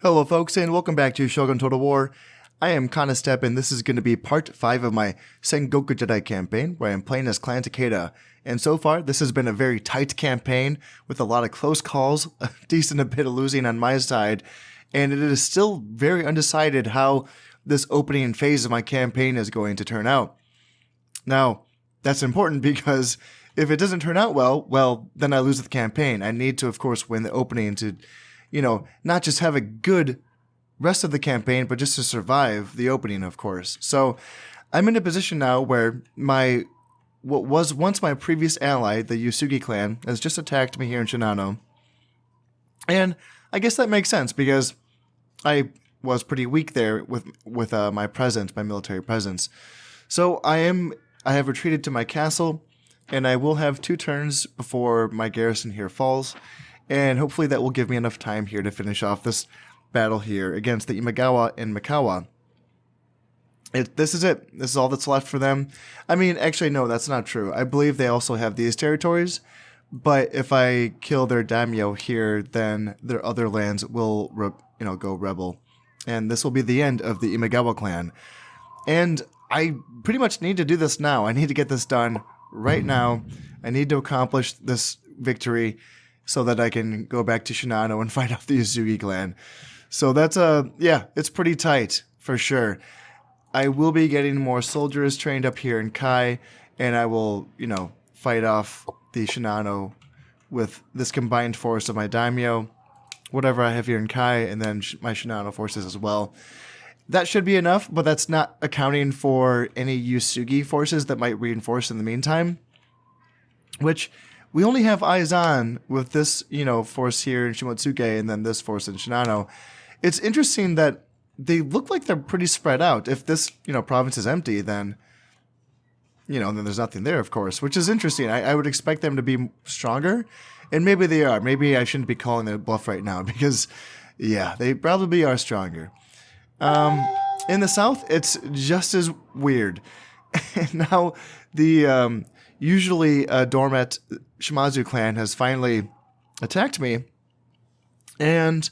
Hello folks and welcome back to Shogun Total War. I am Kanastep and this is going to be part 5 of my Sengoku Jedi campaign where I am playing as Clan Takeda. And so far this has been a very tight campaign with a lot of close calls, a decent bit of losing on my side, and it is still very undecided how this opening phase of my campaign is going to turn out. Now, that's important because if it doesn't turn out well, then I lose the campaign. I need to, of course, win the opening to, not just have a good rest of the campaign, but just to survive the opening, of course. So I'm in a position now where what was once my previous ally, the Yusugi clan, has just attacked me here in Shinano. And I guess that makes sense because I was pretty weak there with my presence, my military presence. So I have retreated to my castle, and I will have 2 turns before my garrison here falls. And hopefully that will give me enough time here to finish off this battle here against the Imagawa and Mikawa. This is it. This is all that's left for them. I mean, actually, no, that's not true. I believe they also have these territories. But if I kill their daimyo here, then their other lands will, go rebel. And this will be the end of the Imagawa clan. And I pretty much need to do this now. I need to get this done right now. I need to accomplish this victory so that I can go back to Shinano and fight off the Yusugi clan. So that's it's pretty tight for sure. I will be getting more soldiers trained up here in Kai, and I will, fight off the Shinano with this combined force of my daimyo, whatever I have here in Kai, and then my Shinano forces as well. That should be enough, but that's not accounting for any Yusugi forces that might reinforce in the meantime, which we only have eyes on with this, force here in Shimotsuke and then this force in Shinano. It's interesting that they look like they're pretty spread out. If this, province is empty, then, then there's nothing there, of course, which is interesting. I would expect them to be stronger, and maybe they are. Maybe I shouldn't be calling their bluff right now because, yeah, they probably are stronger. In the south, it's just as weird. Now, the usually dormant Shimazu clan has finally attacked me, and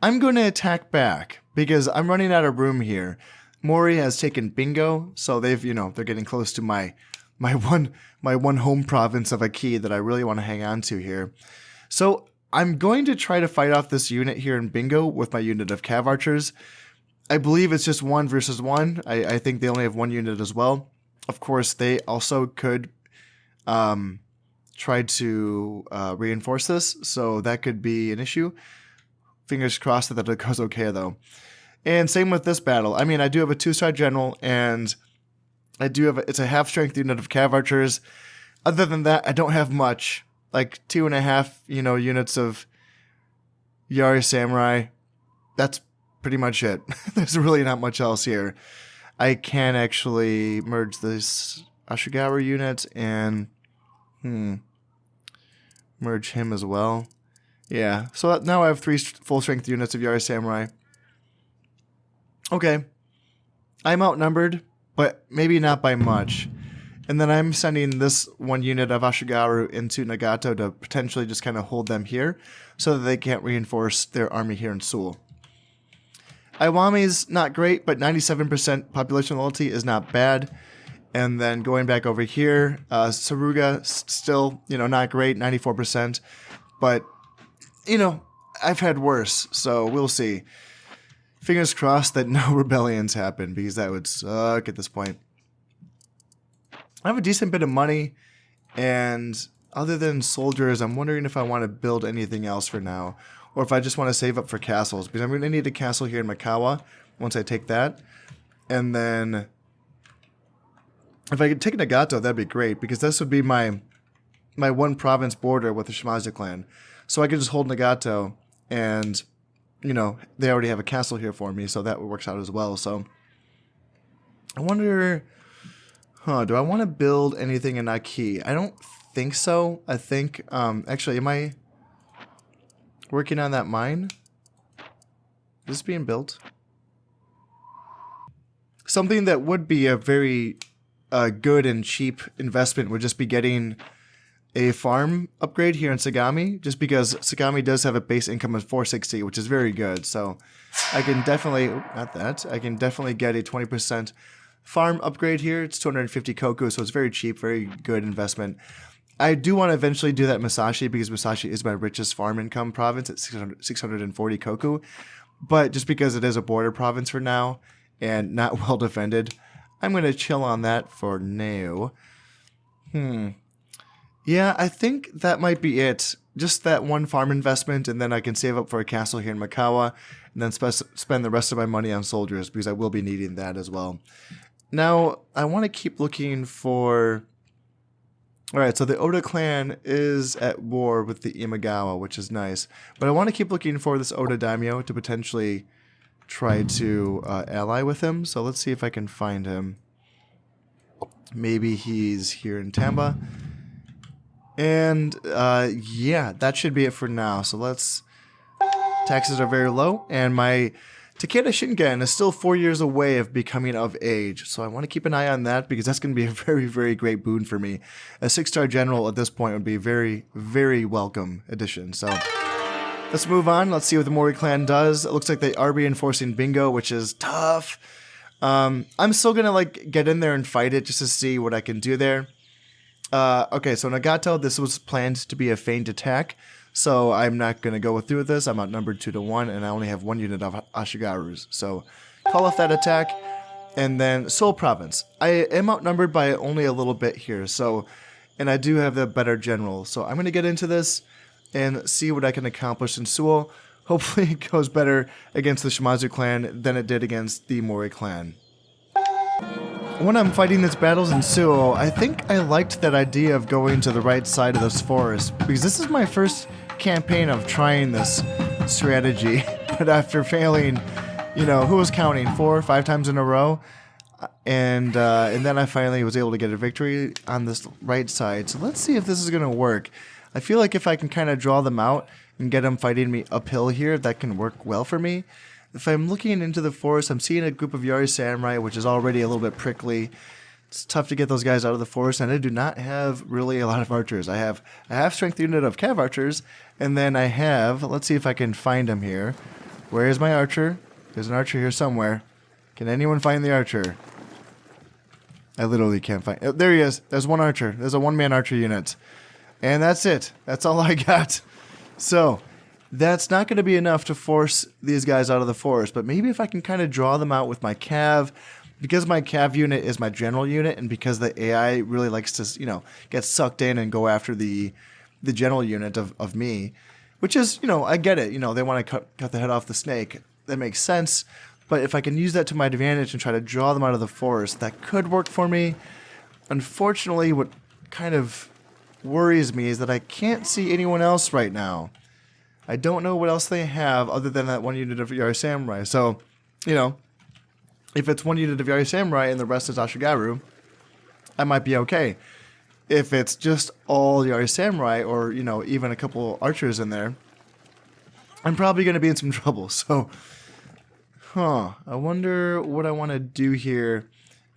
I'm going to attack back because I'm running out of room here. Mori has taken Bingo, so they've, they're getting close to my one home province of a key that I really want to hang on to here. So I'm going to try to fight off this unit here in Bingo with my unit of cav archers. I believe it's just 1 versus 1. I think they only have 1 unit as well. Of course, they also could try to reinforce this, so that could be an issue. Fingers crossed that it goes okay, though. And same with this battle. I mean, I do have a 2-star general, and I do have it's a half-strength unit of cav archers. Other than that, I don't have much. Like 2.5, units of Yari Samurai. That's pretty much it. There's really not much else here. I can actually merge this Ashigaru unit and merge him as well. Yeah, so now I have 3 full-strength units of Yari Samurai. Okay, I'm outnumbered, but maybe not by much. And then I'm sending this 1 unit of Ashigaru into Nagato to potentially just kind of hold them here so that they can't reinforce their army here in Seoul. Iwami's not great, but 97% population loyalty is not bad. And then going back over here, Saruga still, not great, 94%. But, I've had worse, so we'll see. Fingers crossed that no rebellions happen, because that would suck at this point. I have a decent bit of money, and other than soldiers, I'm wondering if I want to build anything else for now, or if I just want to save up for castles, because I'm going to need a castle here in Mikawa once I take that. And then if I could take Nagato, that'd be great, because this would be my 1 province border with the Shimazu clan. So I could just hold Nagato, and, they already have a castle here for me, so that works out as well. So I wonder, do I want to build anything in Aki? I don't think so. I think, actually, am I working on that mine? Is this being built? Something that would be a very good and cheap investment would just be getting a farm upgrade here in Sagami, just because Sagami does have a base income of 460, which is very good. So I can definitely, not that, I can definitely get a 20% farm upgrade here. It's 250 koku, so it's very cheap, very good investment. I do want to eventually do that Musashi, because Musashi is my richest farm income province at 640 koku. But just because it is a border province for now and not well defended, I'm going to chill on that for now. Yeah, I think that might be it. Just that one farm investment, and then I can save up for a castle here in Mikawa, and then spend the rest of my money on soldiers, because I will be needing that as well. Now, I want to keep looking for... Alright, so the Oda clan is at war with the Imagawa, which is nice. But I want to keep looking for this Oda daimyo to potentially try to ally with him. So let's see if I can find him. Maybe he's here in Tamba. And yeah, that should be it for now. So let's... Taxes are very low, and my Takeda Shingen is still 4 years away of becoming of age. So I want to keep an eye on that, because that's going to be a very, very great boon for me. A 6-star general at this point would be a very, very welcome addition. So let's move on. Let's see what the Mori clan does. It looks like they are reinforcing Bingo, which is tough. I'm still going to like get in there and fight it just to see what I can do there. Okay, so Nagato, this was planned to be a feigned attack, so I'm not going to go through with this. I'm outnumbered 2-1, and I only have 1 unit of Ashigarus. So call off that attack, and then Seoul Province. I am outnumbered by only a little bit here, so, and I do have the better general. So I'm going to get into this and see what I can accomplish in Seoul. Hopefully it goes better against the Shimazu clan than it did against the Mori clan. When I'm fighting these battles in Seoul, I think I liked that idea of going to the right side of this forest, because this is my first campaign of trying this strategy, but after failing, you know, who was counting, 4 or 5 times in a row, and then I finally was able to get a victory on this right side. So let's see if this is going to work. I feel like if I can kind of draw them out and get them fighting me uphill here, that can work well for me. If I'm looking into the forest, I'm seeing a group of Yari Samurai, which is already a little bit prickly. It's tough to get those guys out of the forest, and I do not have really a lot of archers. I have a half-strength unit of cav archers, and then I have... Let's see if I can find him here. Where is my archer? There's an archer here somewhere. Can anyone find the archer? I literally can't find... Oh, there he is. There's one archer. There's a one-man archer unit. And that's it. That's all I got. So... that's not going to be enough to force these guys out of the forest, but maybe if I can kind of draw them out with my cav, because my cav unit is my general unit, and because the AI really likes to, you know, get sucked in and go after the general unit of me, which is, you know, I get it. You know, they want to cut the head off the snake. That makes sense. But if I can use that to my advantage and try to draw them out of the forest, that could work for me. Unfortunately, what kind of worries me is that I can't see anyone else right now. I don't know what else they have other than that one unit of Yari Samurai. So, you know, if it's one unit of Yari Samurai and the rest is Ashigaru, I might be okay. If it's just all Yari Samurai, or, you know, even a couple archers in there, I'm probably going to be in some trouble. So, I wonder what I want to do here.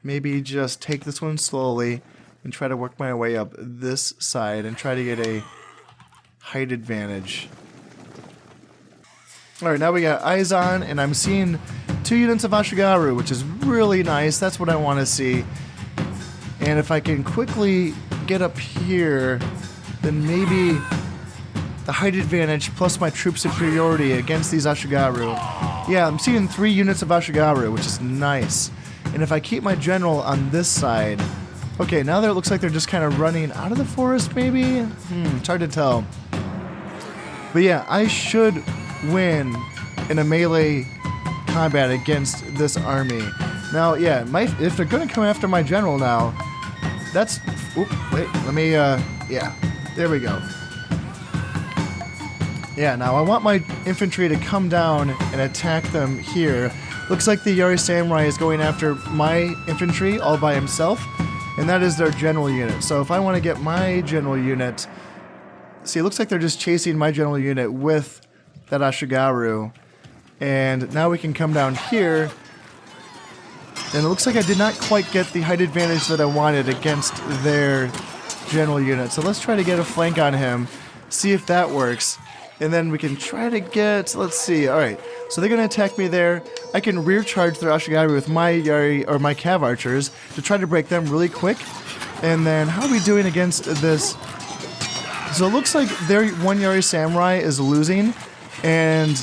Maybe just take this one slowly and try to work my way up this side and try to get a height advantage. Alright, now we got eyes on, and I'm seeing 2 units of Ashigaru, which is really nice. That's what I want to see. And if I can quickly get up here, then maybe the height advantage plus my troop superiority against these Ashigaru. Yeah, I'm seeing 3 units of Ashigaru, which is nice. And if I keep my general on this side... Okay, now that it looks like they're just kind of running out of the forest, maybe? It's hard to tell. But yeah, I should win in a melee combat against this army. Now, yeah, if they're going to come after my general now, that's... Oop, wait, let me, yeah, there we go. Yeah, now I want my infantry to come down and attack them here. Looks like the Yari Samurai is going after my infantry all by himself, and that is their general unit. So if I want to get my general unit... See, it looks like they're just chasing my general unit with that Ashigaru, and now we can come down here, and it looks like I did not quite get the height advantage that I wanted against their general unit. So let's try to get a flank on him, see if that works. And then we can try to get, let's see, alright. So they're going to attack me there. I can rear charge their Ashigaru with my Yari, or my Cav Archers, to try to break them really quick. And then, how are we doing against this? So it looks like their one Yari Samurai is losing. And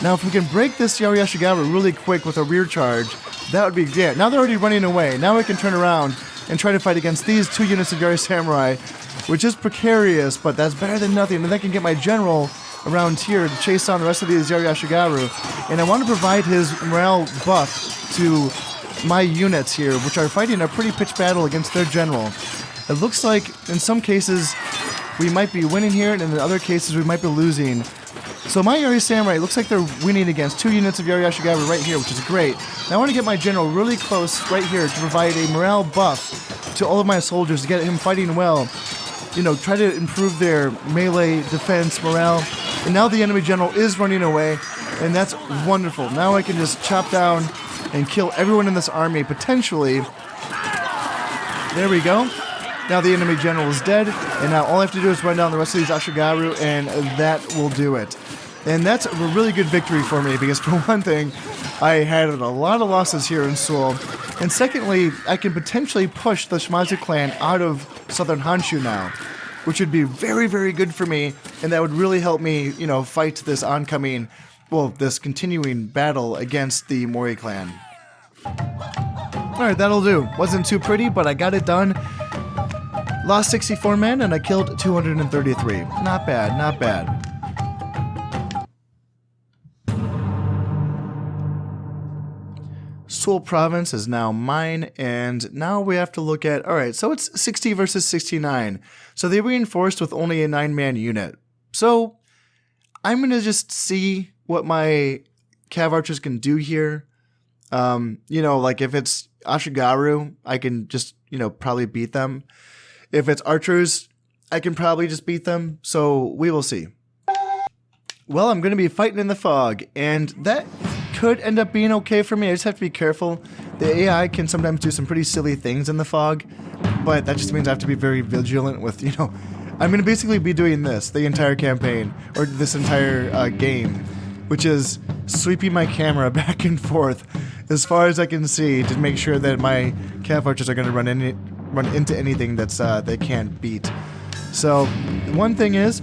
now if we can break this Yari Ashigaru really quick with a rear charge, that would be, yeah, now they're already running away. Now I can turn around and try to fight against these 2 units of Yari Samurai, which is precarious, but that's better than nothing. And I can get my general around here to chase down the rest of these Yari Ashigaru. And I want to provide his morale buff to my units here, which are fighting a pretty pitched battle against their general. It looks like in some cases we might be winning here, and in other cases we might be losing. So my Yari Samurai, it looks like they're winning against 2 units of Yari Ashigaru right here, which is great. Now I want to get my general really close right here to provide a morale buff to all of my soldiers to get him fighting well. You know, try to improve their melee defense morale. And now the enemy general is running away, and that's wonderful. Now I can just chop down and kill everyone in this army, potentially. There we go. Now the enemy general is dead, and now all I have to do is run down the rest of these Ashigaru, and that will do it. And that's a really good victory for me, because for one thing, I had a lot of losses here in Seoul. And secondly, I can potentially push the Shimazu clan out of southern Honshu now, which would be very, very good for me, and that would really help me, you know, fight this oncoming, well, this continuing battle against the Mori clan. Alright, that'll do. Wasn't too pretty, but I got it done. Lost 64 men, and I killed 233. Not bad, not bad. Seoul province is now mine, and now we have to look at, alright, so it's 60 versus 69. So they reinforced with only a 9-man unit. So I'm going to just see what my Cav Archers can do here. You know, like if it's Ashigaru, I can just, you know, probably beat them. If it's archers, I can probably just beat them, so we will see. Well, I'm going to be fighting in the fog, and that could end up being okay for me. I just have to be careful. The AI can sometimes do some pretty silly things in the fog, but that just means I have to be very vigilant with, you know, I'm going to basically be doing this the entire campaign, or this entire game, which is sweeping my camera back and forth as far as I can see to make sure that my Cav Archers are going to run into anything that's they can't beat. So one thing is,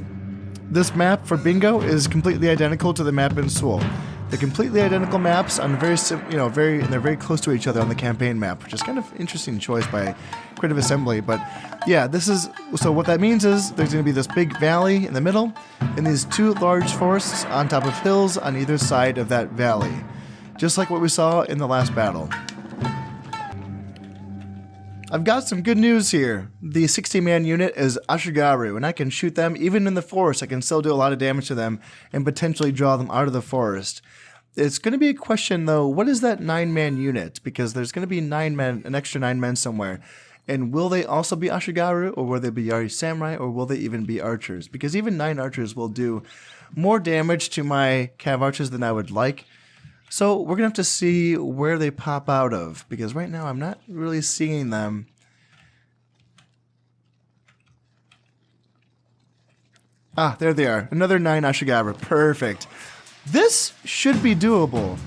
this map for Bingo is completely identical to the map in Seoul. They're completely identical maps on they're very close to each other on the campaign map, which is kind of interesting choice by Creative Assembly. But yeah, so what that means is there's going to be this big valley in the middle, and these 2 large forests on top of hills on either side of that valley, just like what we saw in the last battle. I've got some good news here. The 60-man unit is Ashigaru, and I can shoot them even in the forest. I can still do a lot of damage to them and potentially draw them out of the forest. It's going to be a question, though, what is that 9-man unit? Because there's going to be 9 men, an extra 9 men somewhere. And will they also be Ashigaru, or will they be Yari Samurai, or will they even be archers? Because even 9 archers will do more damage to my Cav Archers than I would like. So we're going to have to see where they pop out of, because right now I'm not really seeing them. Ah, there they are. Another 9 Ashigaru. Perfect. This should be doable.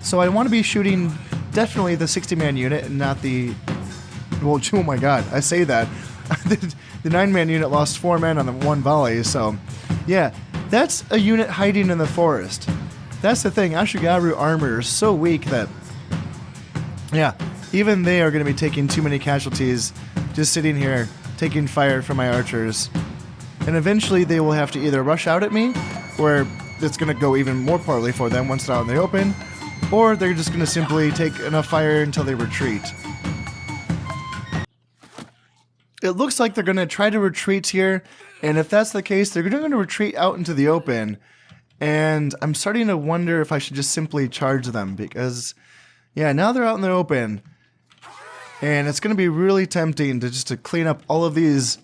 So I want to be shooting definitely the 60-man unit and not the... Well, oh my god, I say that. The 9-man unit lost 4 men on the 1 volley, so... Yeah, that's a unit hiding in the forest. That's the thing, Ashigaru armor is so weak that, yeah, even they are going to be taking too many casualties just sitting here, taking fire from my archers. And eventually they will have to either rush out at me, where it's going to go even more poorly for them once they're out in the open, or they're just going to simply take enough fire until they retreat. It looks like they're going to try to retreat here, and if that's the case, they're going to retreat out into the open. And I'm starting to wonder if I should just simply charge them, because, yeah, now they're out in the open, and it's going to be really tempting to clean up all of these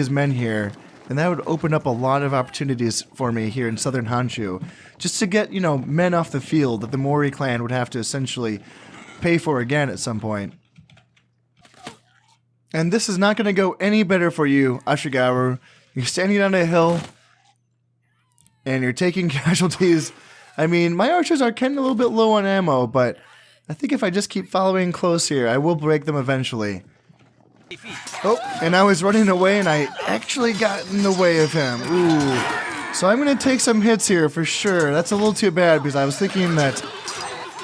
men here, and that would open up a lot of opportunities for me here in southern Honshu, just to get, you know, men off the field that the Mori clan would have to essentially pay for again at some point. And this is not going to go any better for you, Ashigaru. You're standing on a hill, and you're taking casualties. I mean, my archers are kind of a little bit low on ammo, but I think if I just keep following close here, I will break them eventually. Oh, and I was running away, and I actually got in the way of him. Ooh. So I'm going to take some hits here for sure. That's a little too bad, because I was thinking that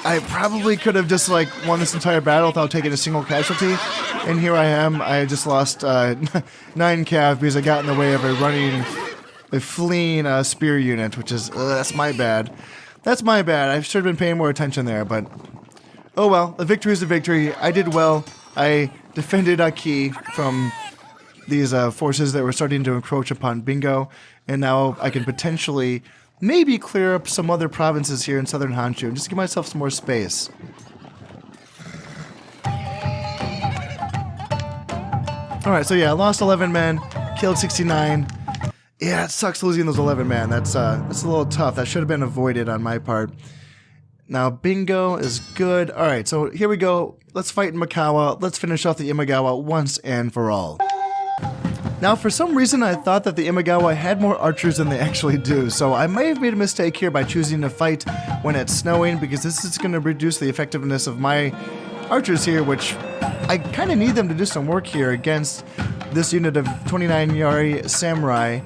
I probably could have just, like, won this entire battle without taking a single casualty. And here I am. I just lost 9 cav because I got in the way of a fleeing spear unit, which is, that's my bad. That's my bad. I should have been paying more attention there, but oh well. A victory is a victory. I did well. I defended Aki from these forces that were starting to encroach upon Bingo, and now I can potentially maybe clear up some other provinces here in southern Honshu and just give myself some more space. Alright, so yeah, I lost 11 men, killed 69. Yeah, it sucks losing those 11 men. That's a little tough. That should have been avoided on my part. Now, Bingo is good. Alright, so here we go. Let's fight in Mikawa. Let's finish off the Imagawa once and for all. Now, for some reason, I thought that the Imagawa had more archers than they actually do, so I may have made a mistake here by choosing to fight when it's snowing, because this is going to reduce the effectiveness of my archers here, which I kind of need them to do some work here against this unit of 29 Yari Samurai.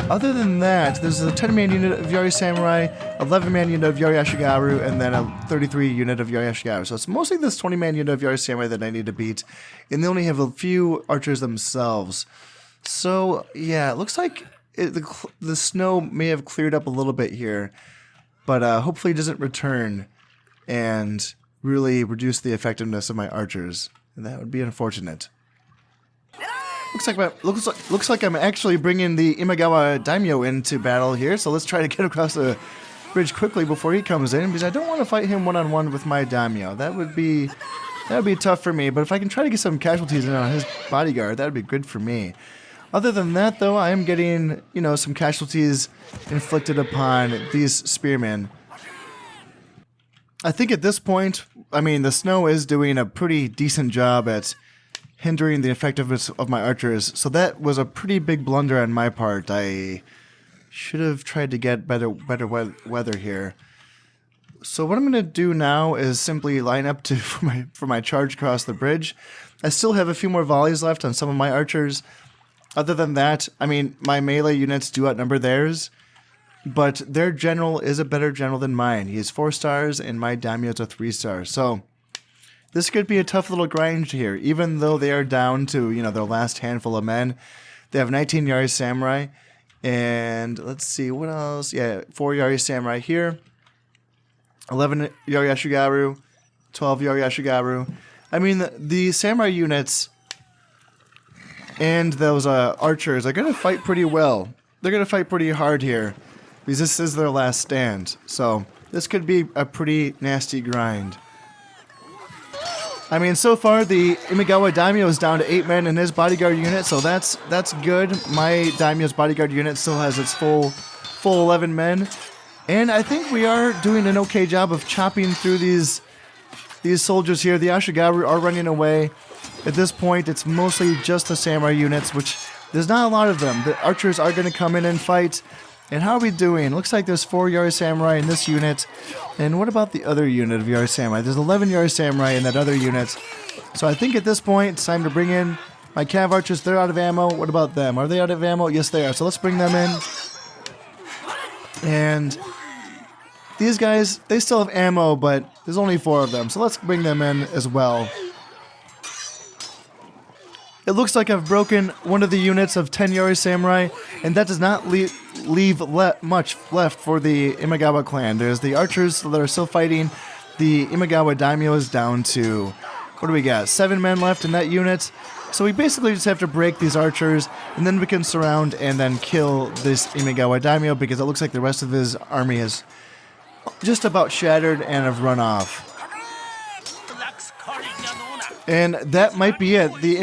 Other than that, there's a 10-man unit of Yari Samurai, 11-man unit of Yari Ashigaru, and then a 33 unit of Yari Ashigaru. So it's mostly this 20-man unit of Yari Samurai that I need to beat, and they only have a few archers themselves. So, yeah, it looks like the snow may have cleared up a little bit here, but hopefully it doesn't return and really reduce the effectiveness of my archers, and that would be unfortunate. Looks like I'm actually bringing the Imagawa daimyo into battle here, so let's try to get across the bridge quickly before he comes in, because I don't want to fight him one-on-one with my daimyo. That would be tough for me, but if I can try to get some casualties in on his bodyguard, that would be good for me. Other than that, though, I am getting, you know, some casualties inflicted upon these spearmen. I think at this point, I mean, the snow is doing a pretty decent job at hindering the effectiveness of my archers, so that was a pretty big blunder on my part. I should have tried to get better weather here. So what I'm going to do now is simply line up for my charge across the bridge. I still have a few more volleys left on some of my archers. Other than that, I mean, my melee units do outnumber theirs, but their general is a better general than mine. He is 4 stars, and my daimyo is a 3 star. So this could be a tough little grind here, even though they are down to, you know, their last handful of men. They have 19 Yari Samurai, and let's see, what else? Yeah, 4 Yari Samurai here, 11 Yari Ashigaru, 12 Yari Ashigaru. I mean, the Samurai units and those archers are going to fight pretty well. They're going to fight pretty hard here, because this is their last stand. So this could be a pretty nasty grind. I mean, so far the Imagawa daimyo is down to 8 men in his bodyguard unit, so that's good. My daimyo's bodyguard unit still has its full 11 men, and I think we are doing an okay job of chopping through these soldiers here. The Ashigaru are running away. At this point, it's mostly just the samurai units, which there's not a lot of them. The archers are going to come in and fight. And how are we doing? Looks like there's 4 Yari Samurai in this unit. And what about the other unit of Yari Samurai? There's 11 Yari Samurai in that other unit. So I think at this point, it's time to bring in my cav archers. They're out of ammo. What about them? Are they out of ammo? Yes, they are. So let's bring them in. And these guys, they still have ammo, but there's only 4 of them. So let's bring them in as well. It looks like I've broken one of the units of 10 Yari Samurai, and that does not leave much left for the Imagawa clan. There's the archers that are still fighting. The Imagawa daimyo is down to, what do we got, 7 men left in that unit. So we basically just have to break these archers, and then we can surround and then kill this Imagawa daimyo, because it looks like the rest of his army has just about shattered and have run off. And that might be it. The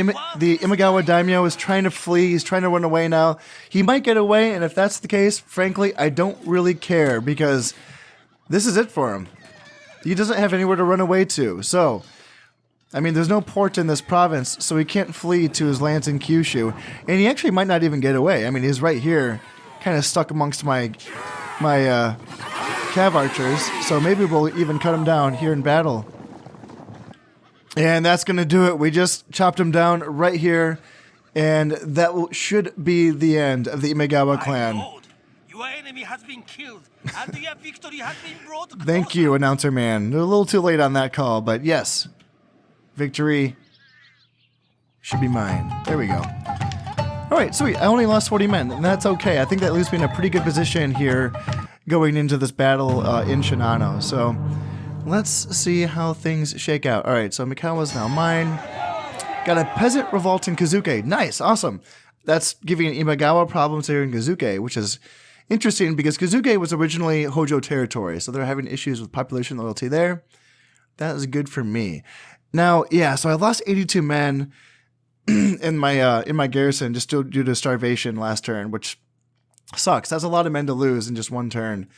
Imagawa daimyo is trying to flee. He's trying to run away now. He might get away, and if that's the case, frankly, I don't really care, because this is it for him. He doesn't have anywhere to run away to. So I mean, there's no port in this province, so he can't flee to his lands in Kyushu. And he actually might not even get away. I mean, he's right here, kind of stuck amongst my cav archers, so maybe we'll even cut him down here in battle. And that's going to do it. We just chopped him down right here, and that should be the end of the Imagawa clan. Your enemy has been killed, and your victory has been brought closer. Thank you, announcer man. They're a little too late on that call, but yes, victory should be mine. There we go. All right, sweet. I only lost 40 men, and that's okay. I think that leaves me in a pretty good position here going into this battle in Shinano. So let's see how things shake out. All right, so Mikawa's now mine. Got a peasant revolt in Kazuke. Nice, awesome. That's giving Imagawa problems here in Kazuke, which is interesting because Kazuke was originally Hojo territory, so they're having issues with population loyalty there. That is good for me. Now, yeah, so I lost 82 men in my garrison just due to starvation last turn, which sucks. That's a lot of men to lose in just one turn.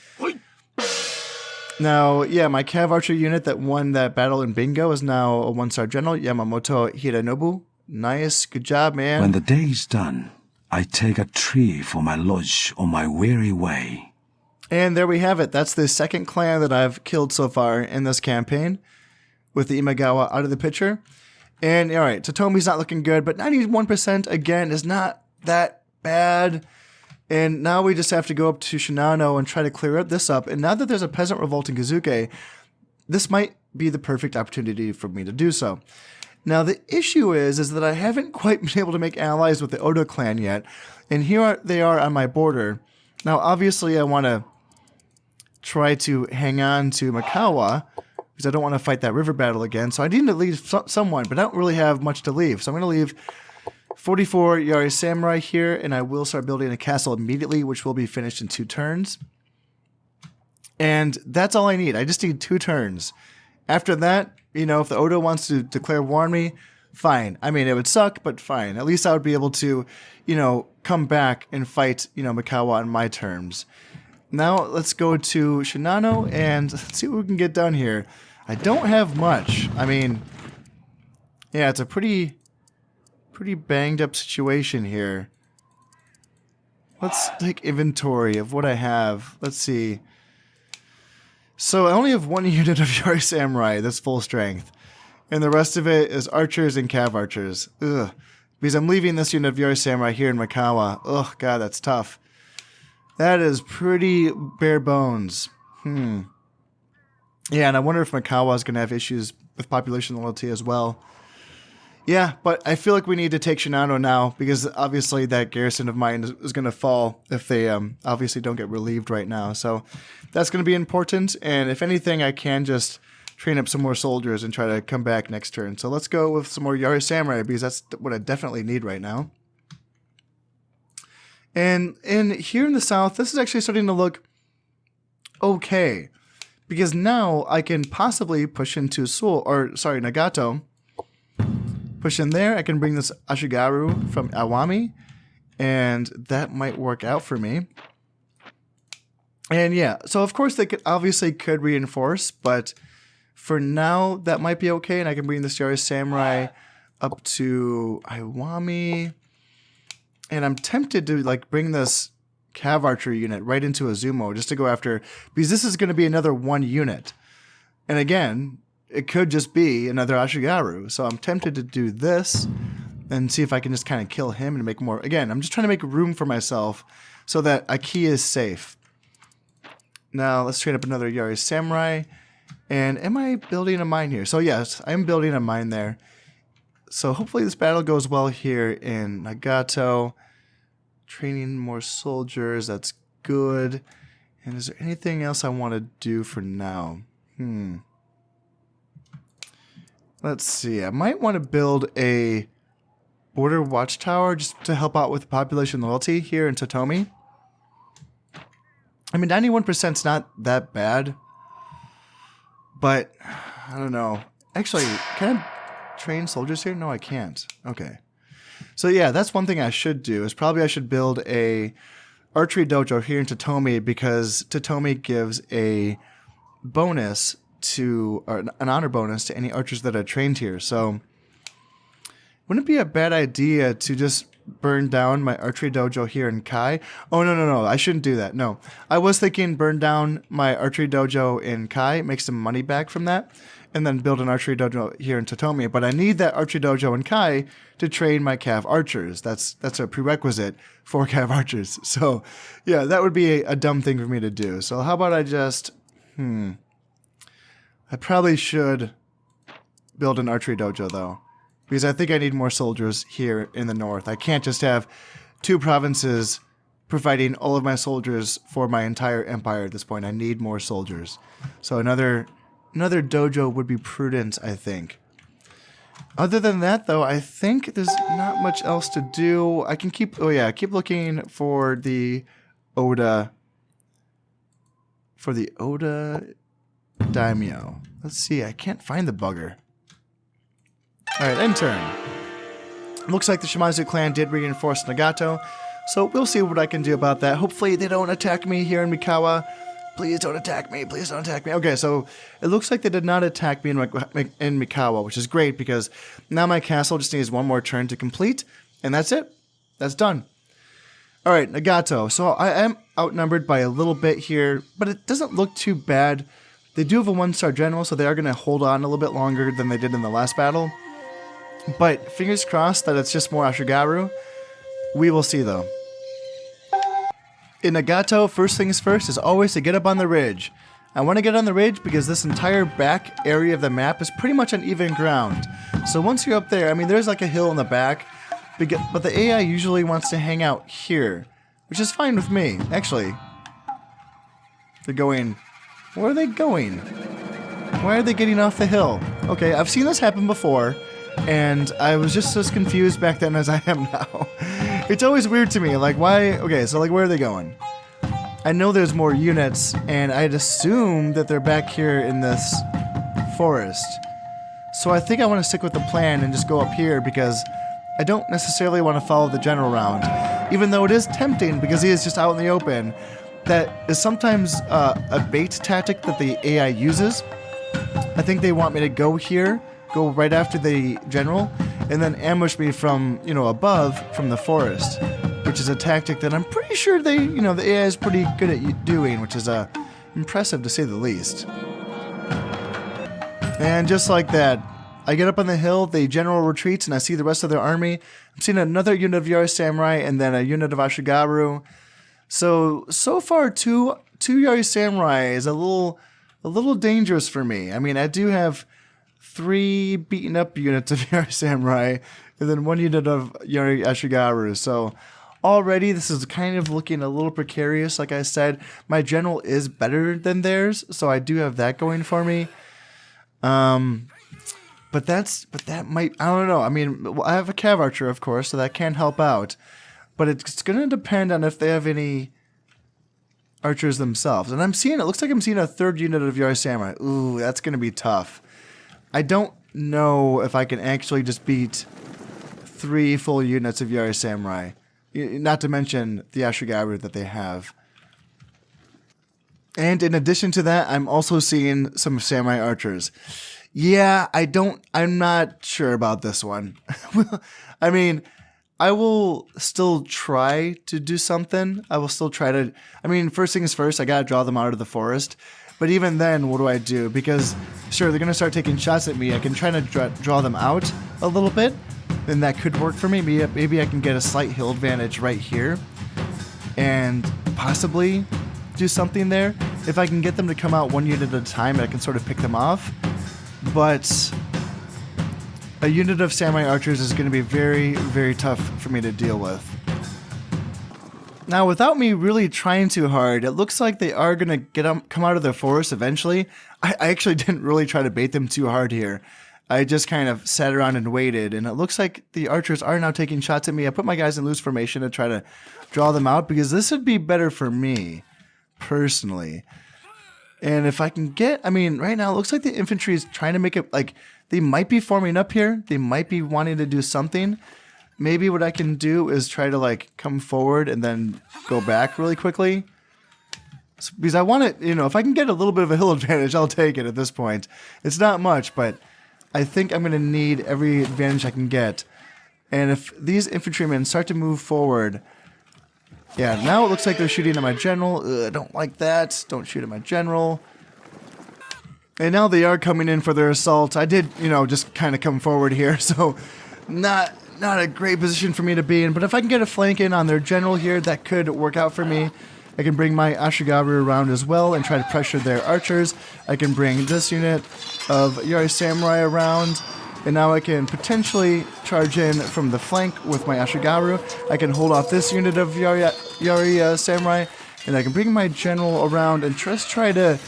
Now, yeah, my cav archer unit that won that battle in Bingo is now a 1-star general, Yamamoto Hiranobu. Nice, good job, man. When the day is done, I take a tree for my lodge on my weary way. And there we have it. That's the second clan that I've killed so far in this campaign, with the Imagawa out of the picture. And, all right, Totomi's not looking good, but 91% again is not that bad. And now we just have to go up to Shinano and try to clear this up. And now that there's a peasant revolt in Kazuke, this might be the perfect opportunity for me to do so. Now, the issue is that I haven't quite been able to make allies with the Oda clan yet. And here they are on my border. Now, obviously, I want to try to hang on to Mikawa, because I don't want to fight that river battle again. So I need to leave someone, but I don't really have much to leave. So I'm going to leave 44 Yari Samurai here, and I will start building a castle immediately, which will be finished in 2 turns. And that's all I need. I just need 2 turns. After that, you know, if the Oda wants to declare war on me, fine. I mean, it would suck, but fine. At least I would be able to, you know, come back and fight, you know, Mikawa on my terms. Now, let's go to Shinano, and let's see what we can get done here. I don't have much. I mean, yeah, it's a pretty banged up situation here. Let's take inventory of what I have. Let's see. So I only have 1 unit of Yari Samurai that's full strength. And the rest of it is archers and cav archers. Ugh. Because I'm leaving this unit of Yari Samurai here in Mikawa. Ugh, God, that's tough. That is pretty bare bones. Yeah, and I wonder if Mikawa is going to have issues with population loyalty as well. Yeah, but I feel like we need to take Shinano now, because obviously that garrison of mine is going to fall if they obviously don't get relieved right now. So that's going to be important, and if anything, I can just train up some more soldiers and try to come back next turn. So let's go with some more Yari Samurai, because that's what I definitely need right now. And here in the south, this is actually starting to look okay, because now I can possibly push into Nagato. Push in there, I can bring this Ashigaru from Awami, and that might work out for me. And yeah, so of course they could reinforce, but for now that might be okay, and I can bring this Yari Samurai up to Iwami. And I'm tempted to like bring this cav archer unit right into Azumo just to go after, because this is going to be another 1 unit. And again, it could just be another Ashigaru. So I'm tempted to do this and see if I can just kind of kill him and make more. Again, I'm just trying to make room for myself so that Aki is safe. Now let's train up another Yari Samurai. And am I building a mine here? So yes, I'm building a mine there. So hopefully this battle goes well here in Nagato. Training more soldiers, that's good. And is there anything else I want to do for now? Let's see, I might want to build a border watchtower just to help out with population loyalty here in Totomi. I mean, 91% is not that bad. But, I don't know. Actually, can I train soldiers here? No, I can't. Okay. So yeah, that's one thing I should do, is probably I should build a archery dojo here in Totomi, because Totomi gives a bonus to, or an honor bonus to any archers that are trained here. So wouldn't it be a bad idea to just burn down my archery dojo here in Kai? Oh, no. I shouldn't do that. No. I was thinking burn down my archery dojo in Kai, make some money back from that, and then build an archery dojo here in Totomi. But I need that archery dojo in Kai to train my cav archers. That's a prerequisite for cav archers. So, yeah, that would be a dumb thing for me to do. So how about I just... I probably should build an archery dojo, though, because I think I need more soldiers here in the north. I can't just have 2 provinces providing all of my soldiers for my entire empire at this point. I need more soldiers. So another dojo would be prudent, I think. Other than that, though, I think there's not much else to do. I can keep looking for the Oda. For the Oda daimyo. Let's see, I can't find the bugger. Alright, end turn. Looks like the Shimazu clan did reinforce Nagato, so we'll see what I can do about that. Hopefully they don't attack me here in Mikawa. Please don't attack me. Please don't attack me. Okay, so it looks like they did not attack me in Mikawa, which is great because now my castle just needs one more turn to complete, and that's it. That's done. Alright, Nagato. So I am outnumbered by a little bit here, but it doesn't look too bad. They do have a 1-star general, so they are going to hold on a little bit longer than they did in the last battle. But fingers crossed that it's just more Ashigaru. We will see, though. In Nagato, first things first is always to get up on the ridge. I want to get on the ridge because this entire back area of the map is pretty much uneven ground. So once you're up there, I mean, there's like a hill in the back, but the AI usually wants to hang out here, which is fine with me, actually. They're going... Where are they going? Why are they getting off the hill? Okay, I've seen this happen before, and I was just as confused back then as I am now. It's always weird to me, like why... Okay, so like where are they going? I know there's more units, and I'd assume that they're back here in this forest. So I think I want to stick with the plan and just go up here because I don't necessarily want to follow the general around. Even though it is tempting because he is just out in the open. That is sometimes a bait tactic that the AI uses. I think they want me to go here, go right after the general, and then ambush me from, above from the forest, which is a tactic that I'm pretty sure the AI is pretty good at doing, which is impressive to say the least. And just like that, I get up on the hill, the general retreats, and I see the rest of their army. I'm seeing another unit of Yari Samurai and then a unit of Ashigaru. So far, two Yari Samurai is a little dangerous for me. I mean, I do have 3 beaten up units of Yari Samurai and then 1 unit of Yari Ashigaru. So already this is kind of looking a little precarious. Like I said, my general is better than theirs, so I do have that going for me. But that might, I don't know. I mean, I have a cav archer, of course, so that can help out. But it's going to depend on if they have any archers themselves. And it looks like I'm seeing a 3rd unit of Yari Samurai. Ooh, that's going to be tough. I don't know if I can actually just beat 3 full units of Yari Samurai. Not to mention the Ashigaru that they have. And in addition to that, I'm also seeing some Samurai archers. Yeah, I'm not sure about this one. I mean... I will still try to do something. I will still try to... I mean, first things first, I gotta draw them out of the forest. But even then, what do I do? Because, sure, they're gonna start taking shots at me. I can try to draw them out a little bit. Then that could work for me. Maybe I can get a slight hill advantage right here. And possibly do something there. If I can get them to come out 1 unit at a time, I can sort of pick them off. But... a unit of samurai archers is going to be very, very tough for me to deal with. Now, without me really trying too hard, it looks like they are going to come out of the forest eventually. I actually didn't really try to bait them too hard here. I just kind of sat around and waited, and it looks like the archers are now taking shots at me. I put my guys in loose formation to try to draw them out, because this would be better for me, personally. And if I can get, I mean, right now, it looks like the infantry is trying to make it, like, they might be forming up here. They might be wanting to do something. Maybe what I can do is try to, like, come forward and then go back really quickly. Because I want it, if I can get a little bit of a hill advantage, I'll take it at this point. It's not much, but I think I'm going to need every advantage I can get. And if these infantrymen start to move forward... Yeah, now it looks like they're shooting at my general. Ugh, I don't like that. Don't shoot at my general. And now they are coming in for their assault. I did, just kind of come forward here, so not a great position for me to be in. But if I can get a flank in on their general here, that could work out for me. I can bring my Ashigaru around as well and try to pressure their archers. I can bring this unit of Yari Samurai around. And now I can potentially charge in from the flank with my Ashigaru. I can hold off this unit of Yari Samurai. And I can bring my general around and just try to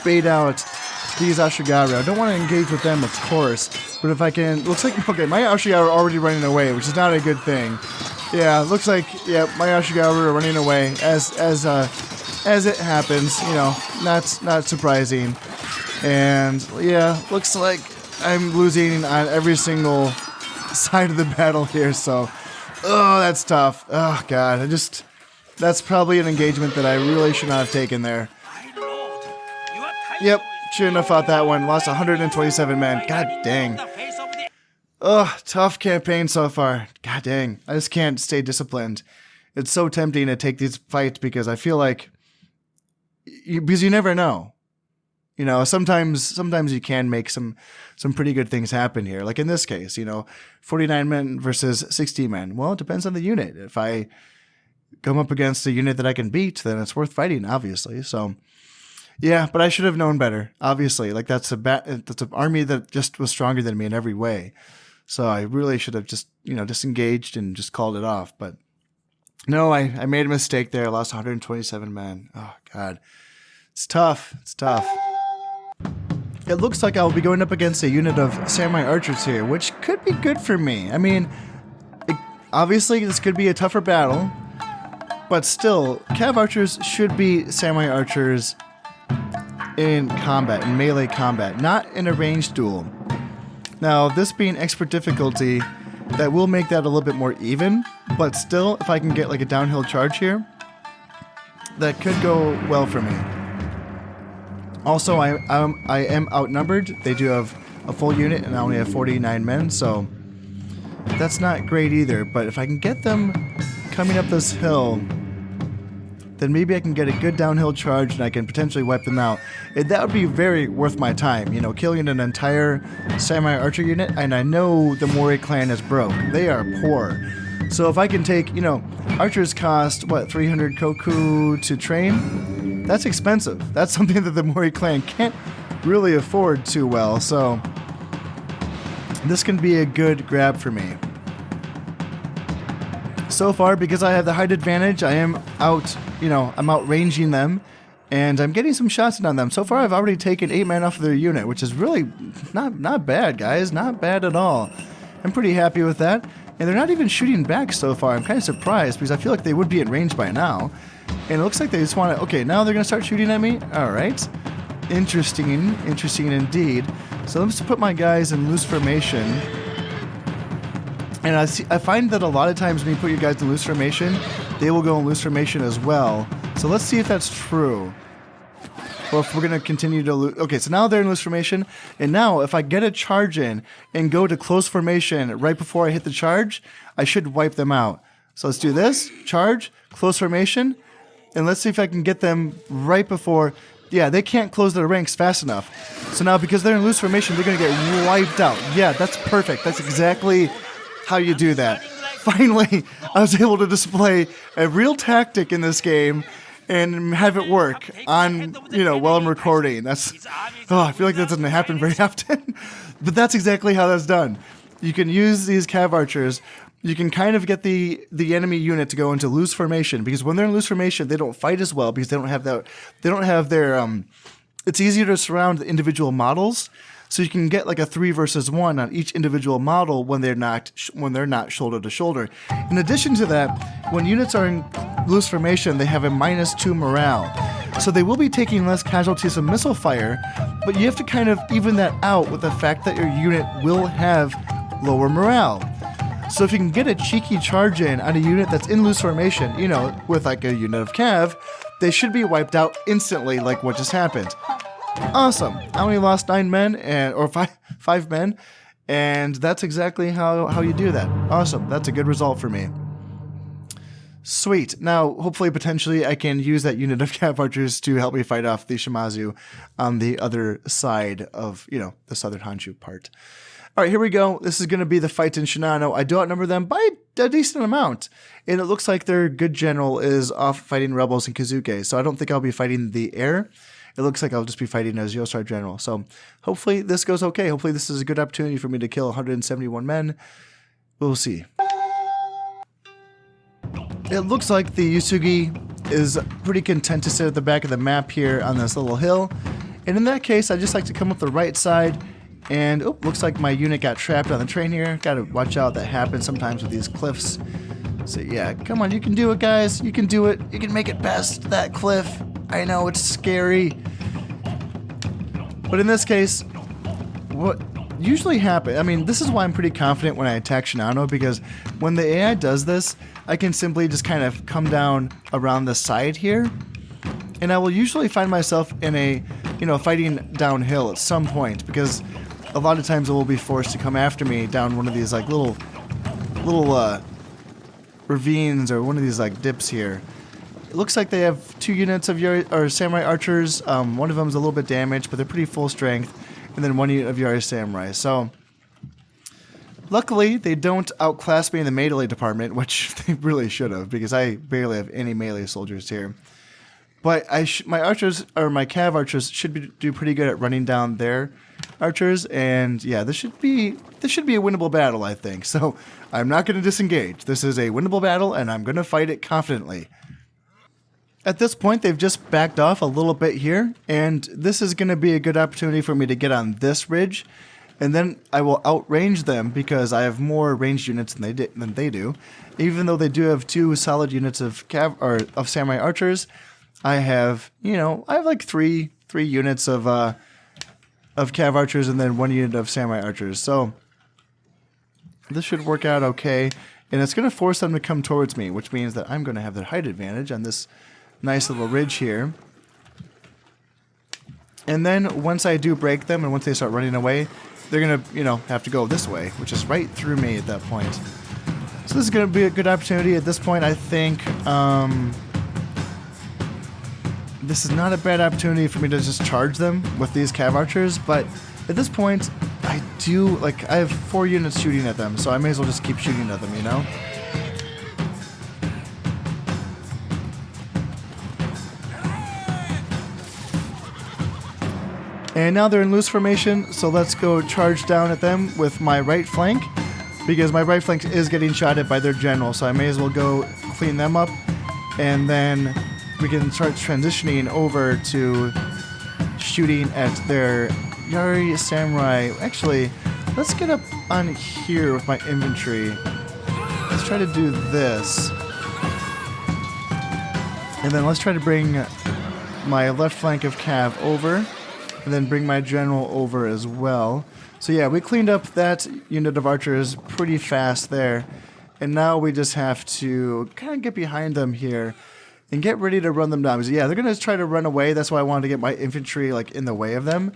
bait out these Ashigaru. I don't want to engage with them, of course. But if I can... Looks like... Okay, my Ashigaru are already running away, which is not a good thing. Yeah, looks like... Yeah, my Ashigaru are running away. As it happens, not surprising. And, yeah, looks like I'm losing on every single side of the battle here, so... Oh, that's tough. Oh, God, that's probably an engagement that I really should not have taken there. Yep, shouldn't have fought that one. Lost 127 men. God dang. Ugh, tough campaign so far. God dang. I just can't stay disciplined. It's so tempting to take these fights because I feel like... Because you never know. Sometimes you can make some pretty good things happen here. Like in this case, 49 men versus 60 men. Well, it depends on the unit. If I come up against a unit that I can beat, then it's worth fighting, obviously. So... Yeah, but I should have known better, obviously. Like, that's an army that just was stronger than me in every way. So I really should have just, disengaged and just called it off. But no, I made a mistake there. I lost 127 men. Oh, God. It's tough. It's tough. It looks like I'll be going up against a unit of samurai archers here, which could be good for me. I mean, obviously, this could be a tougher battle. But still, cav archers should be samurai archers in combat, in melee combat, not in a ranged duel. Now, this being expert difficulty, that will make that a little bit more even, but still, if I can get like a downhill charge here, that could go well for me. Also, I am outnumbered. They do have a full unit, and I only have 49 men, so that's not great either. But if I can get them coming up this hill, then maybe I can get a good downhill charge and I can potentially wipe them out. That would be very worth my time, killing an entire samurai archer unit, and I know the Mori clan is broke. They are poor. So if I can take, archers cost, 300 koku to train? That's expensive. That's something that the Mori clan can't really afford too well, so this can be a good grab for me. So far, because I have the height advantage, I am out, I'm outranging them, and I'm getting some shots in on them. So far, I've already taken 8 men off of their unit, which is really not bad, guys. Not bad at all. I'm pretty happy with that. And they're not even shooting back so far. I'm kind of surprised, because I feel like they would be in range by now. And it looks like they just want to... Okay, now they're going to start shooting at me? All right. Interesting indeed. So let's put my guys in loose formation. And I find that a lot of times when you put your guys in loose formation, they will go in loose formation as well. So let's see if that's true. Or if we're going to continue to lose. Okay, so now they're in loose formation. And now if I get a charge in and go to close formation right before I hit the charge, I should wipe them out. So let's do this. Charge, close formation. And let's see if I can get them right before... Yeah, they can't close their ranks fast enough. So now because they're in loose formation, they're going to get wiped out. Yeah, that's perfect. That's exactly... how you do that. Finally, I was able to display a real tactic in this game and have it work on, while I'm recording. I feel like that doesn't happen very often. But that's exactly how that's done. You can use these cav archers. You can kind of get the enemy unit to go into loose formation, because when they're in loose formation, they don't fight as well because they don't have their it's easier to surround the individual models. So you can get like a 3 versus 1 on each individual model when they're not shoulder to shoulder. In addition to that, when units are in loose formation, they have a -2 morale. So they will be taking less casualties of missile fire, but you have to kind of even that out with the fact that your unit will have lower morale. So if you can get a cheeky charge in on a unit that's in loose formation, with like a unit of cav, they should be wiped out instantly like what just happened. Awesome. I only lost 9 men, or five men, and that's exactly how you do that. Awesome. That's a good result for me. Sweet. Now, hopefully, potentially, I can use that unit of cav archers to help me fight off the Shimazu on the other side of, the southern Honshu part. All right, here we go. This is going to be the fight in Shinano. I do outnumber them by a decent amount, and it looks like their good general is off fighting rebels in Kazuke, so I don't think I'll be fighting the air. It looks like I'll just be fighting as Yosar general, so hopefully this goes okay. Hopefully this is a good opportunity for me to kill 171 men. We'll see. It looks like the Yusugi is pretty content to sit at the back of the map here on this little hill, and in that case, I just like to come up the right side. And, looks like my unit got trapped on the train here. Gotta watch out, that happens sometimes with these cliffs. So yeah, come on, you can do it, guys. You can do it. You can make it past that cliff. I know, it's scary. But in this case, what usually happens, I mean, this is why I'm pretty confident when I attack Shinano, because when the AI does this, I can simply just kind of come down around the side here. And I will usually find myself in a, fighting downhill at some point, because a lot of times it will be forced to come after me down one of these like little ravines or one of these like dips here. It looks like they have 2 units of samurai archers. One of them is a little bit damaged, but they're pretty full strength, and then 1 unit of Yari samurai. So luckily they don't outclass me in the melee department, which they really should have, because I barely have any melee soldiers here. But my archers, or my cav archers, should do pretty good at running down their archers, and yeah, this should be a winnable battle, I think. So I'm not going to disengage. This is a winnable battle, and I'm going to fight it confidently. At this point, they've just backed off a little bit here, and this is going to be a good opportunity for me to get on this ridge, and then I will outrange them because I have more ranged units than they do. Even though they do have 2 solid units of samurai archers, I have like three units of cav archers and then 1 unit of samurai archers. So this should work out okay, and it's going to force them to come towards me, which means that I'm going to have the height advantage on this nice little ridge here. And then once I do break them and once they start running away, they're going to have to go this way, which is right through me at that point. So this is going to be a good opportunity at this point, I think. This is not a bad opportunity for me to just charge them with these cav archers, but at this point, I have 4 units shooting at them, so I may as well just keep shooting at them, And now they're in loose formation, so let's go charge down at them with my right flank, because my right flank is getting shot at by their general, so I may as well go clean them up, and then we can start transitioning over to shooting at their Yari samurai. Actually, let's get up on here with my infantry. Let's try to do this. And then let's try to bring my left flank of cav over, and then bring my general over as well. So yeah, we cleaned up that unit of archers pretty fast there. And now we just have to kind of get behind them here and get ready to run them down. Because yeah, they're going to try to run away. That's why I wanted to get my infantry like in the way of them.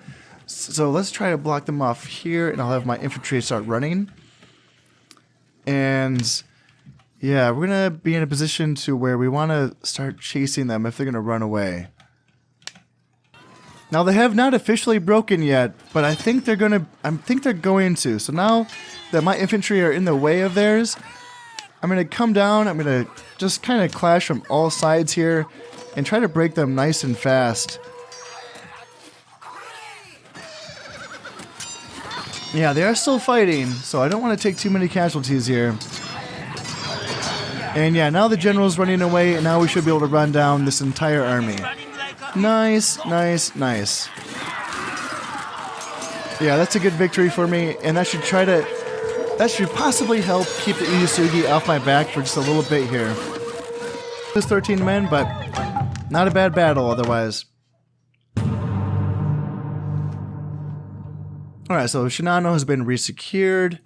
So let's try to block them off here, and I'll have my infantry start running. And yeah, we're going to be in a position to where we want to start chasing them if they're going to run away. Now they have not officially broken yet, but I think they're going to. So now that my infantry are in the way of theirs, I'm going to come down, I'm going to just kind of clash from all sides here and try to break them nice and fast. Yeah, they are still fighting, so I don't want to take too many casualties here. And yeah, now the general's running away, and now we should be able to run down this entire army. Nice, nice, nice. Yeah, that's a good victory for me, and that should possibly help keep the Uyusugi off my back for just a little bit here. There's 13 men, but not a bad battle otherwise. Alright, so Shinano has been resecured.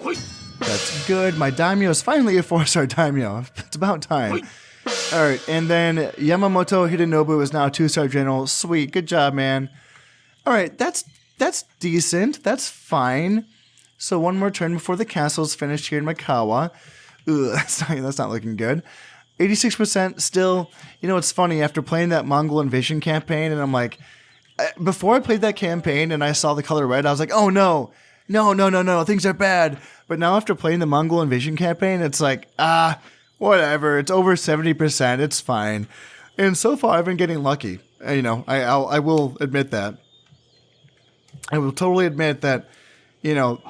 That's good. My daimyo is finally a 4-star daimyo. It's about time. All right, and then Yamamoto Hidenobu is now 2-star general. Sweet, good job, man. All right, that's decent. That's fine. So one more turn before the castle's finished here in Mikawa. Ugh, that's not looking good. 86% still. You know, it's funny, after playing that Mongol invasion campaign, and I'm like, before I played that campaign and I saw the color red, I was like, oh no, things are bad. But now after playing the Mongol invasion campaign, it's like, whatever. It's over 70%. It's fine. And so far, I've been getting lucky. You know, I will admit that. I will totally admit that, you know,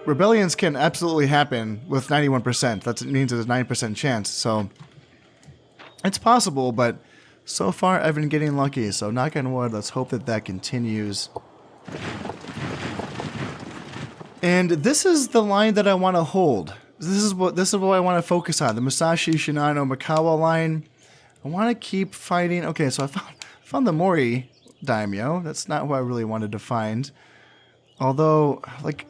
rebellions can absolutely happen with 91%. That means there's a 9% chance. So it's possible, but so far I've been getting lucky. So knock on wood, let's hope that that continues. And this is the line that I want to hold. This is what I want to focus on. The Musashi Shinano Mikawa line. I want to keep fighting. Okay, so I found the Mori daimyo. That's not who I really wanted to find. Although, like,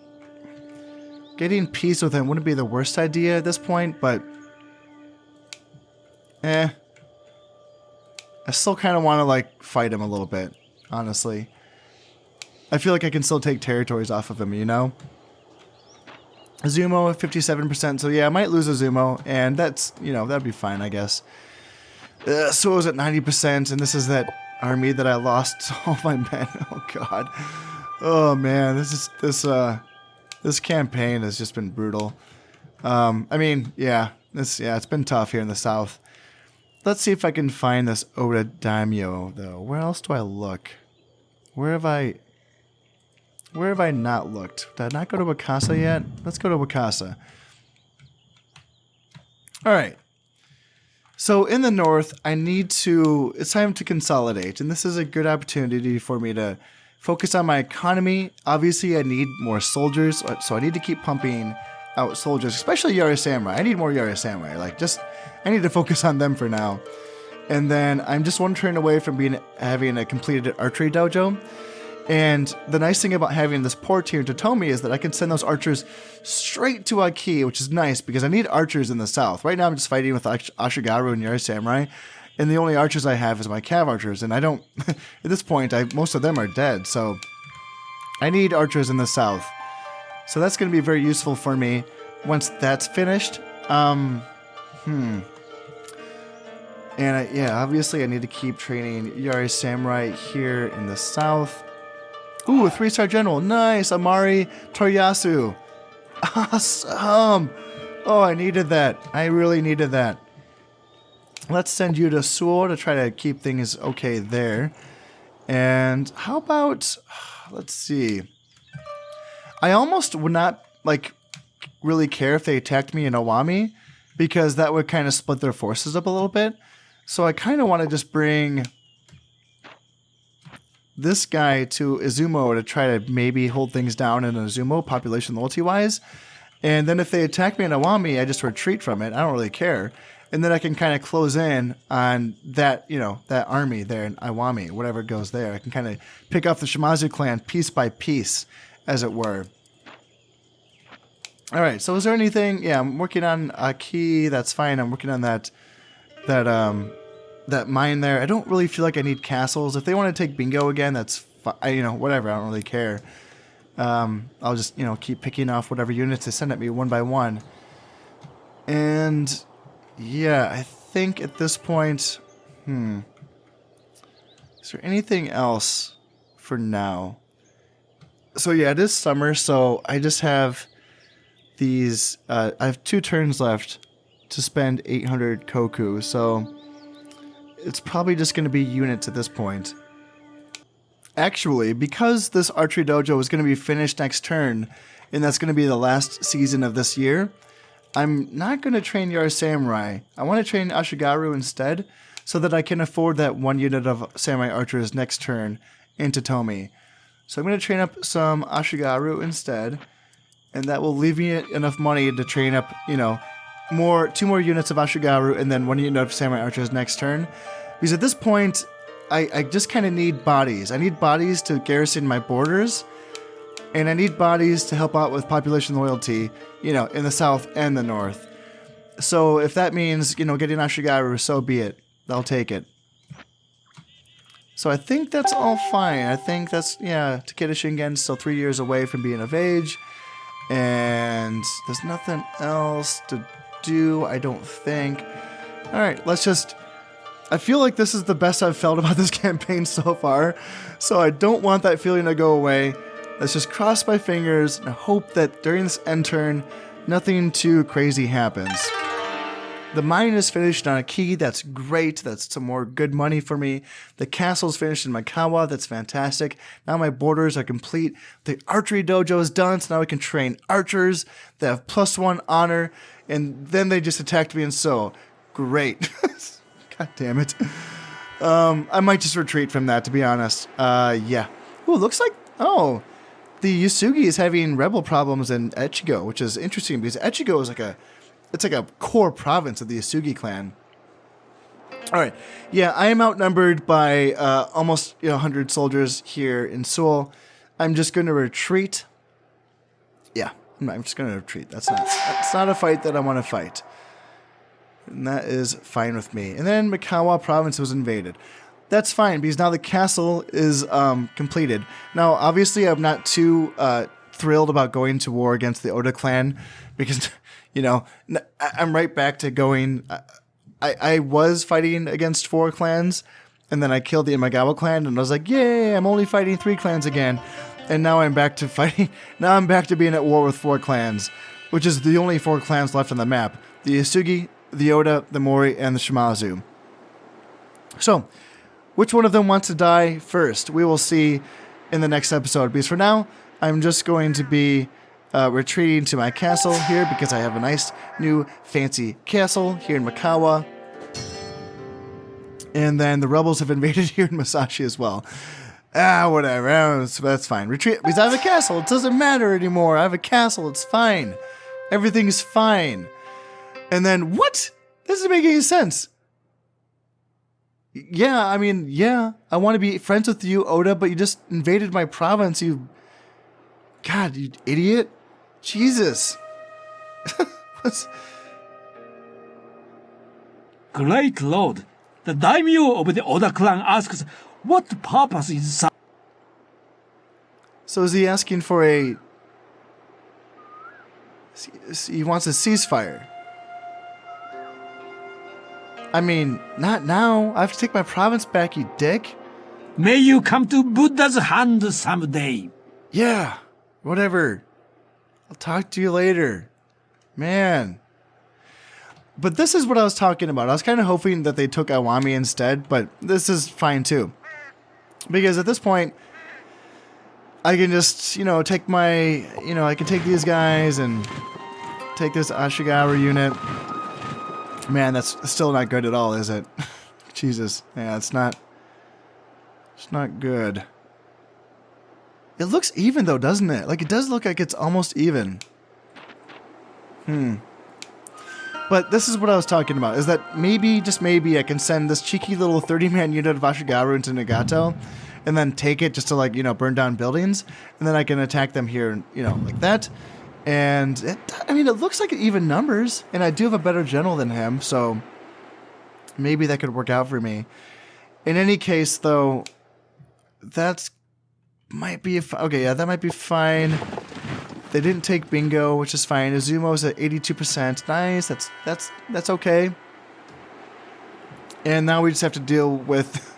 getting peace with him wouldn't be the worst idea at this point, but I still kind of want to, like, fight him a little bit, honestly. I feel like I can still take territories off of him, you know? Azumo, 57%, so yeah, I might lose Azumo, and that's, you know, that'd be fine, I guess. Suo's at 90%, and this is that army that I lost all my men. Oh, God. Oh, man, this campaign has just been brutal. I mean, yeah, it's been tough here in the south. Let's see if I can find this Oda Daimyo, though. Where else do I look? Where have I not looked? Did I not go to Wakasa yet? Let's go to Wakasa. All right. So in the north, it's time to consolidate, and this is a good opportunity for me to focus on my economy. Obviously, I need more soldiers, so I need to keep pumping out soldiers, especially Yara Samurai. I need more Yara Samurai. I need to focus on them for now. And then I'm just one turn away from having a completed archery dojo. And the nice thing about having this port here in Totomi is that I can send those archers straight to Aki, which is nice because I need archers in the south. Right now I'm just fighting with Ashigaru and Yara Samurai, and the only archers I have is my cav archers, and I don't, at this point, most of them are dead, so I need archers in the south. So that's going to be very useful for me once that's finished. And obviously I need to keep training Yara Samurai here in the south. Ooh, a 3-star general. Nice. Amari Toriyasu. Awesome. Oh, I needed that. I really needed that. Let's send you to Suo to try to keep things okay there. And how about, let's see. I almost would not, really care if they attacked me in Owami, because that would kind of split their forces up a little bit. So I kind of want to just bring this guy to Izumo to try to maybe hold things down in Izumo, population loyalty-wise. And then if they attack me in Owami, I just retreat from it. I don't really care. And then I can kind of close in on that, that army there in Iwami, whatever goes there. I can kind of pick off the Shimazu clan piece by piece, as it were. All right, so is there anything? Yeah, I'm working on Aki. That's fine. I'm working on that mine there. I don't really feel like I need castles. If they want to take Bingo again, that's whatever. I don't really care. I'll just keep picking off whatever units they send at me one by one. And yeah, I think at this point, is there anything else for now? So yeah, it is summer, so I just have these. I have 2 turns left to spend 800 koku, so it's probably just going to be units at this point. Actually, because this archery dojo is going to be finished next turn, and that's going to be the last season of this year, I'm not going to train Yara Samurai. I want to train Ashigaru instead, so that I can afford that 1 unit of Samurai Archers next turn in Totomi. So I'm going to train up some Ashigaru instead, and that will leave me enough money to train up, 2 more units of Ashigaru and then 1 unit of Samurai Archers next turn. Because at this point, I just kind of need bodies. I need bodies to garrison my borders, and I need bodies to help out with population loyalty, in the south and the north. So if that means, getting Ashigaru, so be it. I'll take it. So I think that's all fine. I think that's, Takeda Shingen's still 3 years away from being of age. And there's nothing else to do, I don't think. Alright, I feel like this is the best I've felt about this campaign so far. So I don't want that feeling to go away. Let's just cross my fingers and hope that during this end turn, nothing too crazy happens. The mine is finished on a key. That's great. That's some more good money for me. The castle's finished in Mikawa. That's fantastic. Now my borders are complete. The archery dojo is done, so now I can train archers. They have +1 honor, and then they just attacked me, and so great. God damn it. I might just retreat from that, to be honest. Yeah. Ooh, looks like... Oh, the Yusugi is having rebel problems in Echigo, which is interesting, because Echigo is it's like a core province of the Yusugi clan. Alright. Yeah, I am outnumbered by almost 100 soldiers here in Seoul. I'm just going to retreat. Yeah, I'm just going to retreat. That's not a fight that I want to fight. And that is fine with me. And then Mikawa province was invaded. That's fine, because now the castle is completed. Now, obviously, I'm not too thrilled about going to war against the Oda clan, because, I'm right back to going... I was fighting against 4 clans, and then I killed the Imagawa clan, and I was like, yay, I'm only fighting 3 clans again. And now I'm back to fighting... Now I'm back to being at war with 4 clans, which is the only 4 clans left on the map. The Yusugi, the Oda, the Mori, and the Shimazu. So, which one of them wants to die first? We will see in the next episode. Because for now, I'm just going to be retreating to my castle here because I have a nice new fancy castle here in Mikawa. And then the rebels have invaded here in Musashi as well. Whatever. That's fine. Retreat because I have a castle. It doesn't matter anymore. I have a castle. It's fine. Everything's fine. And then, what? This doesn't make any sense. Yeah, I want to be friends with you, Oda, but you just invaded my province, God, you idiot. Jesus. Great Lord, the daimyo of the Oda clan asks, what purpose is... So is he asking for a... He wants a ceasefire. Not now. I have to take my province back, you dick. May you come to Buddha's hand someday. Yeah, whatever. I'll talk to you later. Man. But this is what I was talking about. I was kind of hoping that they took Iwami instead, but this is fine too. Because at this point, I can just, take my, I can take these guys and take this Ashigaru unit. Man, that's still not good at all, is it? Jesus. Yeah, it's not good. It looks even, though, doesn't it? Like, it does look like it's almost even. But this is what I was talking about, is that maybe, just maybe, I can send this cheeky little 30-man unit of Ashigaru into Nagato, and then take it just to, burn down buildings, and then I can attack them here, like that. And, it looks like even numbers, and I do have a better general than him, so maybe that could work out for me. In any case, though, that might be... Okay, yeah, that might be fine. They didn't take Bingo, which is fine. Izumo's at 82%. Nice, that's okay. And now we just have to deal with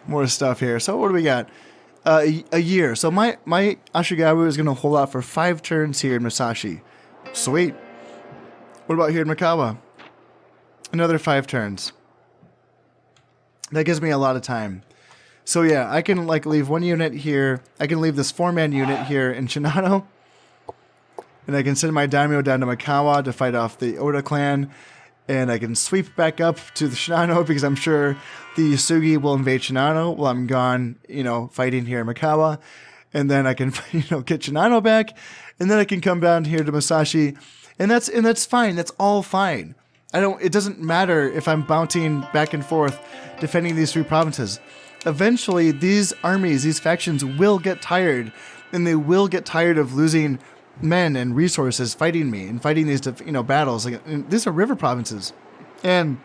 more stuff here. So what do we got? A year. So my Ashigaru is going to hold out for 5 turns here in Musashi. Sweet. What about here in Mikawa? Another 5 turns. That gives me a lot of time. So yeah, I can leave 1 unit here. I can leave this 4-man unit here in Shinano. And I can send my daimyo down to Mikawa to fight off the Oda clan. And I can sweep back up to the Shinano because I'm sure the Yusugi will invade Shinano while I'm gone, fighting here in Mikawa. And then I can, get Shinano back. And then I can come down here to Musashi. And that's fine. That's all fine. It doesn't matter if I'm bouncing back and forth defending these 3 provinces. Eventually, these armies, these factions will get tired. And they will get tired of losing men and resources fighting me and fighting these, battles. Like, these are river provinces. And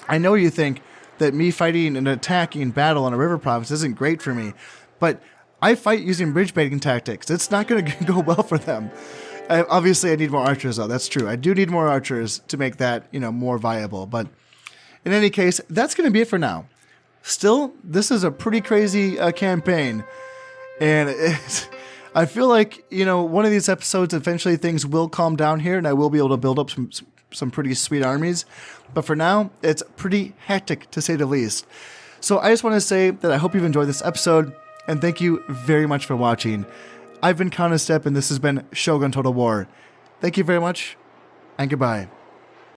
I know you think that me fighting an attacking battle on a river province isn't great for me, but I fight using bridge baiting tactics. It's not going to go well for them. Obviously, I need more archers, though. That's true. I do need more archers to make that, more viable. But in any case, that's going to be it for now. Still, this is a pretty crazy campaign. And I feel like, one of these episodes, eventually things will calm down here, and I will be able to build up some pretty sweet armies. But for now, it's pretty hectic, to say the least. So I just want to say that I hope you've enjoyed this episode, and thank you very much for watching. I've been Counterstep, and this has been Shogun Total War. Thank you very much, and goodbye.